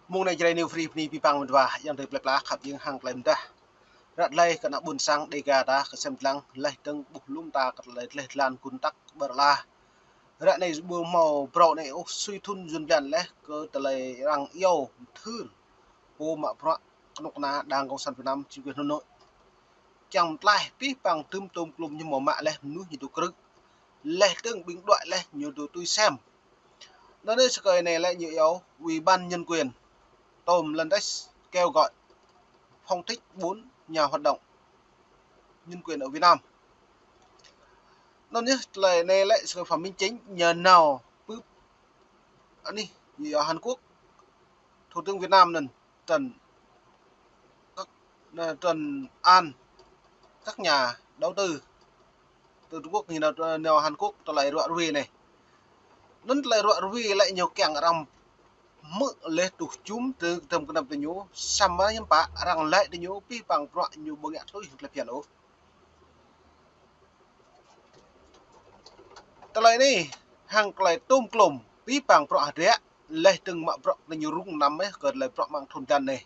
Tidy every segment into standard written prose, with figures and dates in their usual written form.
mung này chơi new free ni pipang mình và yang dari pelak khap yang hang klaim dah rat lai kena bun sang dega dah kesemplang lai teng buh lum ta kat lai lai lan kuntak berlah rat này bu mau pro này suy thun dun dan leh ke telai rang yo thun po ma pro nok na đang công sản Việt Nam chỉ quyền nội chẳng lai pipang tum tum klum như mỏ mạ leh nu như tu kruk leh teng binh đoạn leh như tu tôi xem nó đây sự này lại nhiều yếu ủy ban nhân quyền Tom Landex kêu gọi phong thích 4 nhà hoạt động nhân quyền ở Việt Nam. Nó nhất lời này lại sự phẩm minh chính nhờ nào bước anh đi như ở Hàn Quốc Thủ tướng Việt Nam lần Trần An các nhà đầu tư từ Trung Quốc thì nào Hàn Quốc tôi lại rọa ruồi này nó lại rọa ruồi lại nhiều kẻng rằm mực lệ tụ chúng từ tầm cái năm từ nhú xăm á nhắm bạ rằng lại từ nhú pi bằng rọa nhiều bông nhạc thôi là phiền ố tại lại đi hàng lại tôm clom pi bằng rọa rẽ lệ từng mạng rọa là nhiều rung nắm ấy gần lại rọa mạng thôn chân này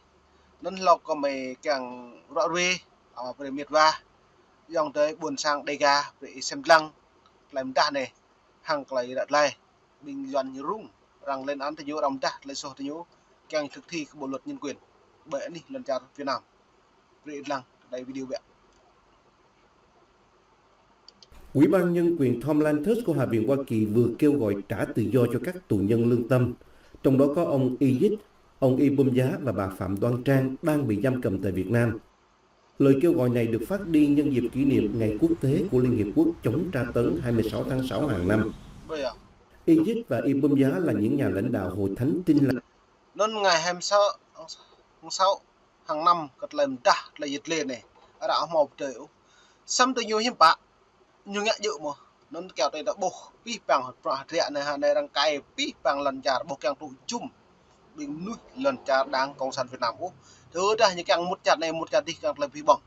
nên lọc có mày càng rọa ruồi ở về miệt va dòng tới buồn sang đây ga để xem lăng làm đa này hàng lại đặt lại bình doanh nhiều rung rằng lên án từ nhú đồng ta lên số từ nhú càng thực thi bộ luật nhân quyền bởi đi lần chào Việt Nam về lăng đây video vậy. Ủy ban nhân quyền Tom Lantos của Hạ viện Hoa Kỳ vừa kêu gọi trả tự do cho các tù nhân lương tâm, trong đó có ông Yigit, ông Y Bum Giá và bà Phạm Đoan Trang đang bị giam cầm tại Việt Nam. Lời kêu gọi này được phát đi nhân dịp kỷ niệm Ngày Quốc tế của Liên Hiệp Quốc chống tra tấn 26 tháng 6 hàng năm. Yigit và Y Bum Giá là những nhà lãnh đạo hội thánh Tin Lành. Nên ngày 26 hàng năm cất lần ta là dịch lên này ở đảo một trời xăm từ nhiều hiếm bạ nhưng ngã dự mà nên kéo tay đã bổ pi bằng hoạt rẽ này này đang cài pi bằng lần trả bổ càng tụ chung bình núi lần trả đang cộng sản Việt Nam thứ ra những càng một chặt này một chặt đi càng là vi bằng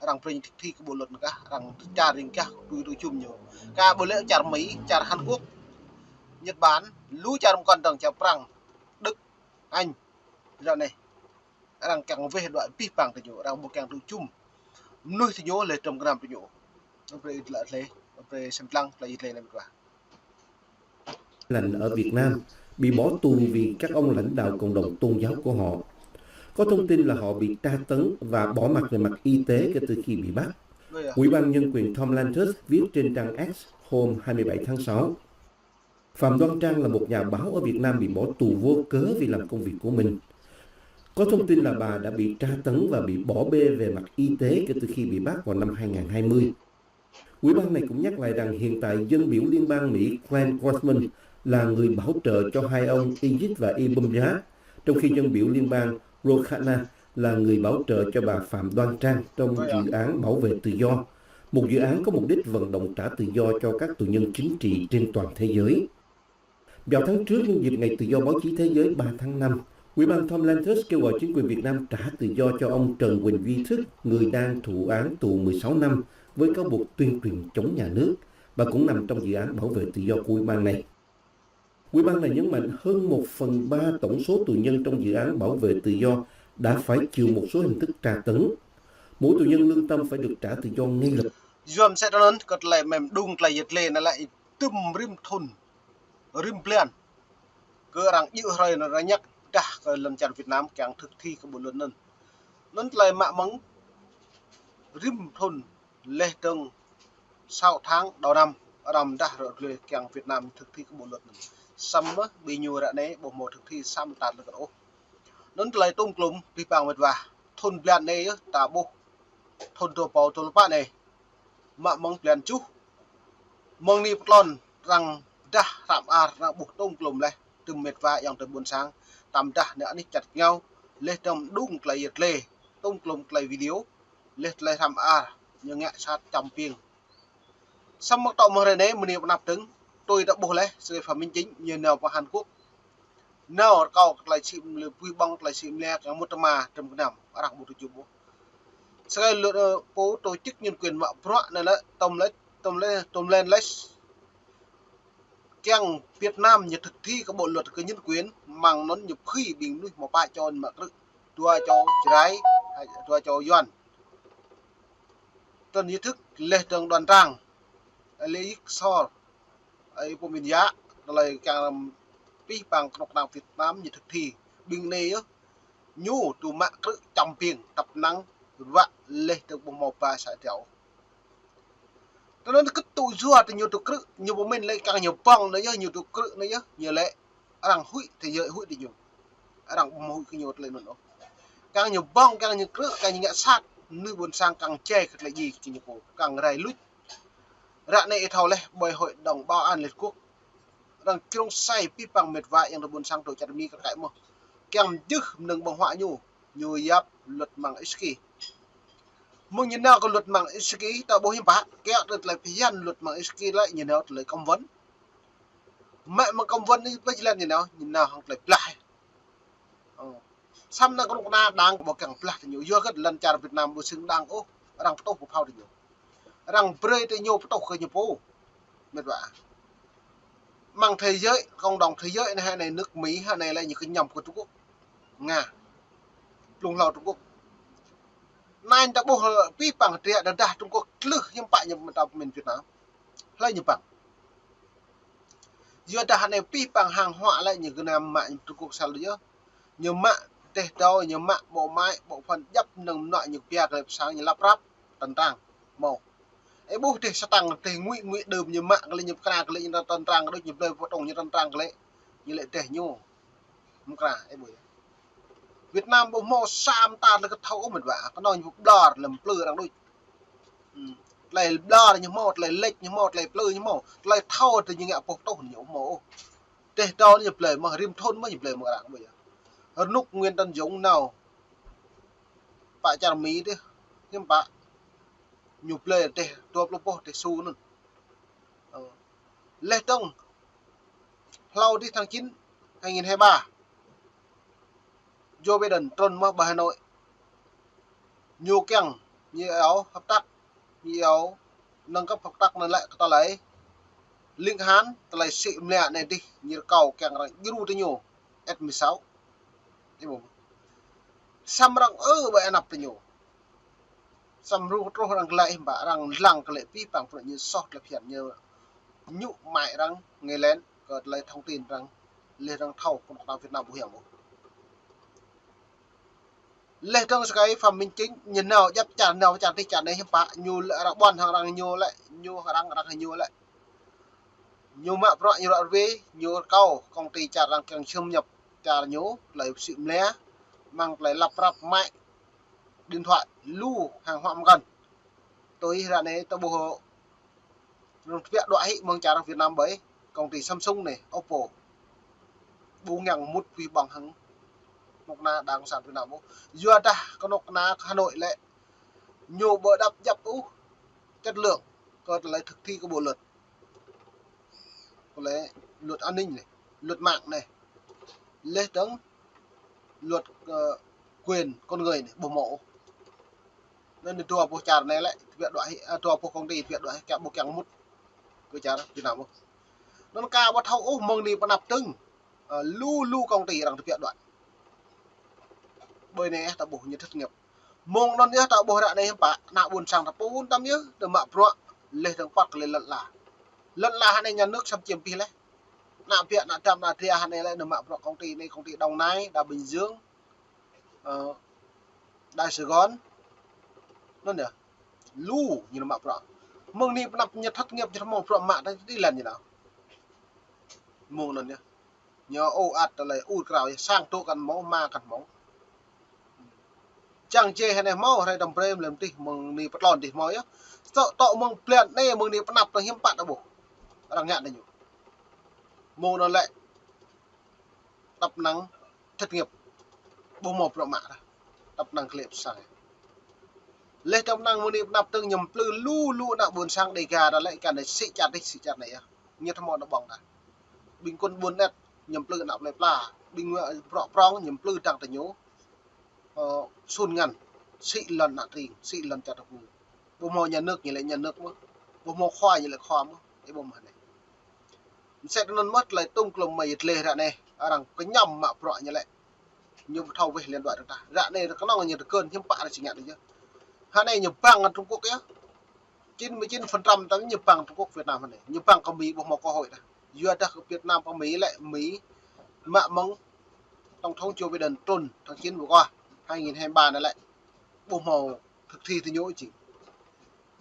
rằng trình thi cái bộ luật cả rằng trả đến cả tụi chung nhiều cả bộ lễ trả Mỹ trả Hàn Quốc Nhật Bản lũ trả một con tầng trả Prang Đức Anh giờ này đang càng về đoạn pi bằng thì nhiều đang một càng tụ chung nuôi thì nhiều lên trong cái năm thì nhiều về lại lấy về xem lăng là gì này qua Lành ở Việt Nam bị bỏ tù vì các ông lãnh đạo cộng đồng tôn giáo của họ. Có thông tin là họ bị tra tấn và bỏ mặt về mặt y tế kể từ khi bị bắt. Ủy ban nhân quyền Tom Lantos viết trên trang X hôm 27 tháng 6. Phạm Đoan Trang là một nhà báo ở Việt Nam bị bỏ tù vô cớ vì làm công việc của mình. Có thông tin là bà đã bị tra tấn và bị bỏ bê về mặt y tế kể từ khi bị bắt vào năm 2020. Ủy ban này cũng nhắc lại rằng hiện tại dân biểu liên bang Mỹ Glenn Grossman là người bảo trợ cho hai ông Yigit và Y Bum Giá, trong khi dân biểu liên bang Ro Khanna là người bảo trợ cho bà Phạm Đoan Trang trong dự án bảo vệ tự do, một dự án có mục đích vận động trả tự do cho các tù nhân chính trị trên toàn thế giới. Vào tháng trước, nhân dịp Ngày Tự do Báo chí Thế giới 3 tháng 5, Ủy ban Tom Lantos kêu gọi chính quyền Việt Nam trả tự do cho ông Trần Huỳnh Duy Thức, người đang thụ án tù 16 năm với cáo buộc tuyên truyền chống nhà nước và cũng nằm trong dự án bảo vệ tự do của Ủy ban này. Ủy ban này nhấn mạnh hơn 1/3 tổng số tù nhân trong dự án bảo vệ tự do đã phải chịu một số hình thức tra tấn. Mỗi tù nhân lương tâm phải được trả tự do ngay lập tức. Dùm sẽ đơn cất lại mềm đung lại dịch lên lại tùm rim thun rim plan cơ rằng yêu rồi nó ra nhắc cả cái lần chặn Việt Nam càng thực thi cái bộ luật nên nó lại mạ mắng rim thun lê từng sau tháng đầu năm đầm đã rồi càng Việt Nam thực thi cái bộ luật xăm á bị nhiều đã đấy bộ một thực thi xăm tạt được ố nó lại tung klum đi bằng mệt và thôn plan này ta bộ thôn tổ bảo tổ ba này mạ mong plan chú mong ni plon rằng đã tạm ra buộc tung klum này từ mệt và yang tới buồn sáng tạm đã nữa đi chặt nhau lên trong đúng lại nhiệt lê tung klum lại video lên lại làm nhưng ngại sát trong piêng xong mất tàu mà này mình nạp trứng tôi đã bổ lấy sự phẩm minh chính như nào vào Hàn Quốc nào cầu lại chìm lừa quy băng lại chìm le cái một mà trong cái nằm ở đặc một chụp bố sẽ lựa phố tổ chức nhân quyền mạo pro này là tôm lên lấy keng Việt Nam như thực thi các bộ luật cái nhân quyền mang nó nhập khi bình nuôi một ba cho mà tua cho trái tua cho doan tân ý thức lệ trường đoàn trang lễ so ấy của mình giá là càng pi bằng cộng đồng Việt Nam như thực thi bình này nhu tụ mạng cứ trong tiền tập năng và lệ trường bộ một ba sẽ theo cho nên cái tụ dùa thì nhiều tụ cứ nhiều bộ mình lại càng nhiều băng nữa nhá nhiều tụ cứ nữa nhá nhiều lệ rằng hụi thì giờ hụi thì nhiều rằng một cái nhiều lên nữa càng nhiều băng càng nhiều cứ càng nhiều ngã sát nơi buồn sang càng che lại gì thì nhiều càng rải lút rạ này thầu lệ bởi hội đồng bảo an liên quốc rằng trong say pi bằng mệt vải yang buồn sang tổ chặt mi các cái mà càng dứt nâng bằng họa nhu yap luật bằng iski mong nhìn nào có luật bằng iski ta bố hiểm bá kéo được lại phải dân luật bằng iski lại nhìn nào lại công vấn mẹ mà công vấn đi với lên nhìn nào không lại lại xăm na con na đang một càng plak nhiều do cái lần chào Việt Nam bữa xứng đang ô đang tàu của phao thì nhiều đang pre thì nhiều tàu khơi nhiều phố mệt vả mang thế giới cộng đồng thế giới này này nước Mỹ hay này là những cái nhầm của Trung Quốc Nga lùng lào Trung Quốc nay ta bố pi bằng triệt đã Trung Quốc lư nhưng bạn nhưng mà mình Việt Nam lại như bằng giờ ta này pi bằng hàng hóa lại những cái nam mạng Trung Quốc sao nữa nhiều mạng để đâu nhiều mạng bộ máy bộ phận dấp nâng loại những bia cái sáng như lắp ráp tần trang màu ấy bố thì sao tăng thì nguy đơm nhiều mạng cái nhập cái lên như tần trang cái nhập lời vô đồng như tần trang cái như lệ trẻ nhau không cả ấy buổi Việt Nam bộ mò sam ta là cái thấu mình vả cái nói như đỏ làm plư đang đôi lại đỏ như một lại lệch như một lại plư như một lại thâu thì như ngạ bộ tàu nhiều mồ để đâu nhập lời mà rim thôn mới nhập lời mà đang bây giờ lúc nguyên tân giống nào bạn chả mỹ đi nhưng bạn nhục lời để tua lopo để su nữa lê tông lâu đi tháng 9 2023 Joe Biden tròn mà Hà Nội nhiều keng như áo hợp tác như áo nâng cấp hợp tác nên lại ta lấy linh hán ta lấy sĩ mẹ này đi như cầu keng rằng như thế nhiều S16 sam rằng vậy nạp nhiều sam ru tro rằng lại bà rằng lăng cái lệ vi phạm phải như sót là hiện như nhụ mại rằng nghe lén có lấy thông tin rằng lê rằng thầu của tàu Việt Nam bảo hiểm lê trong cái phẩm minh chính nhìn nào dắt chặt đi chặt này hiệp bạ nhu lại rằng bon hàng rằng nhu lại nhu mạ rõ như loại về nhu câu công ty chặt rằng càng xâm nhập chặt nhú lấy sự lé mang lấy lắp ráp mạnh điện thoại lưu hàng hóa gần tôi ra này tôi bộ viện loại mong chào Việt Nam bởi công ty Samsung này Oppo 4.000 một vì bằng hàng một na đang sản Việt Nam vừa ta có một na Hà Nội lại nhiều bờ đập dập chất lượng có lấy thực thi của bộ luật có lấy luật an ninh này luật mạng này lê tấn luật quyền con người này bộ mộ nên tua bộ trà này lại viện loại tua bộ công ty viện loại kẹo bộ kẹo một cái trà Việt Nam nó cao bắt thâu mong đi bắt nạp tưng lu công ty rằng thực hiện đoạn bởi này ta bổ như thất nghiệp mong non nhớ ta bổ đoạn này bà nạo buồn sang ta bốn tâm nhớ từ mạ pro lên thằng phát lên lận là này nhà nước xâm chiếm pi lấy nạo viện nạo trăm là thia này lại từ mạ pro công ty Đồng Nai Đà Bình Dương Đại Sài Gòn nó nè lu như là mạ pro mong đi nạp như thất nghiệp cho mong pro mạ đi lần như nào mong non nhớ nhớ ô ạt là u cào sang tô cần máu ma cần máu chẳng chê hay này máu hay đầm prem làm tí mừng đi bắt lòn thì máu á sợ tọ mừng plẹn đây mừng đi bắt nạp là hiếm bạn đã bổ đang nhận này nhủ mô nó lại tập nắng thất nghiệp bố một rộng mạ tập năng clip sai lê trong năng mừng đi bắt nạp tương nhầm plư lu nặng buồn sang đầy gà đã lại cả này xị chặt này á như thằng mòn nó bỏng này bình quân buồn nét nhầm plư nặng lại là bình rõ prong nhầm plư chẳng thể nhố xuân ngăn xị lần nặng thì xị lần chặt được bộ mò nhà nước như lại nhà nước mà bộ mò khoa như lại khoa mà cái bộ mà này sẽ nó mất lại tung lồng mày lê ra này rằng cái nhầm mà bọ như lại nhưng thâu về liên đoạn được ta dạ này nó là nhiều cơn nhưng bạn là chỉ nhận được chứ hai này nhập bằng ở Trung Quốc ấy 99% tới nhập bằng Trung Quốc Việt Nam này nhập bằng có Mỹ một cơ hội này vừa đặc Việt Nam có Mỹ lại Mỹ mạ mong tổng thống Joe Biden tuần tháng 9 vừa qua 2023 này lại bộ màu thực thi thì nhối chỉ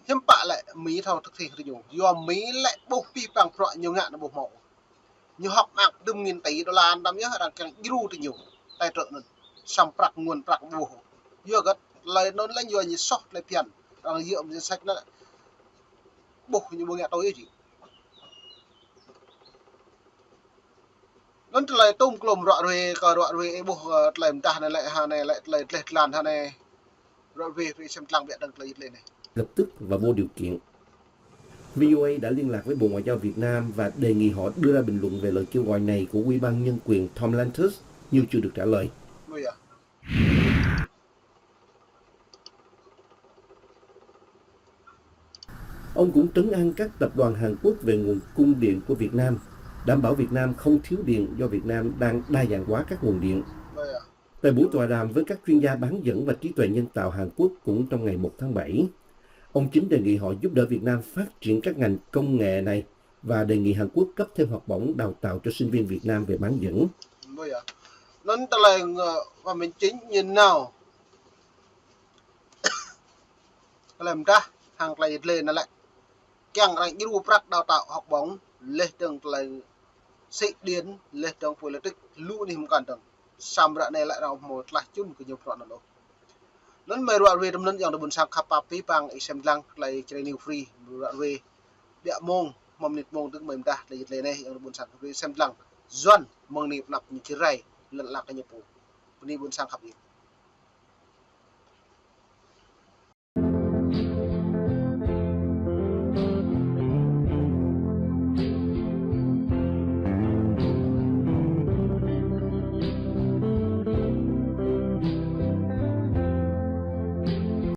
hiếm bạ lại Mỹ thâu thực thi thì nhối do Mỹ lại bốc pi bằng bọ nhiều ngạn ở bộ màu như học mạng đừng nghìn tỷ đô la năm nhớ đang càng yêu thì nhiều tài trợ nữa xong bạc nguồn bạc bù vừa gật lời nó lấy nhiều như sót lấy tiền đang dựa danh sách nó bù như bố nghe tôi ấy gì nó lại tung lùm rọ về cờ rọ về bù lại ta này lại hà này lại lệch làn hà này rọ về xem làng viện đang lấy lên này lập tức và vô điều kiện. VOA đã liên lạc với Bộ Ngoại giao Việt Nam và đề nghị họ đưa ra bình luận về lời kêu gọi này của Ủy ban Nhân quyền Tom Lantos nhưng chưa được trả lời. Ông cũng trấn an các tập đoàn Hàn Quốc về nguồn cung điện của Việt Nam, đảm bảo Việt Nam không thiếu điện do Việt Nam đang đa dạng hóa các nguồn điện. Tại buổi tọa đàm với các chuyên gia bán dẫn và trí tuệ nhân tạo Hàn Quốc cũng trong ngày 1 tháng 7, ông Chính đề nghị họ giúp đỡ Việt Nam phát triển các ngành công nghệ này và đề nghị Hàn Quốc cấp thêm học bổng đào tạo cho sinh viên Việt Nam về bán dẫn. Nó là và mình chính như nào làm ra hàng lại lên nó lại càng lại yêu prak đào tạo học bổng lên đường là sĩ điến lên đường politics lũ đi không cần đường sam ra này lại là một là chung của nhiều phần nào nó mới rồi về đâm lên dòng được sang khắp pi bằng xem lăng lại chơi new free rồi về địa mông mầm nịt mông tức mình ta là lên này dòng được sang về xem lăng doan mong nịt nạp như thế này lần lạc cái nhập bộ đi sang khắp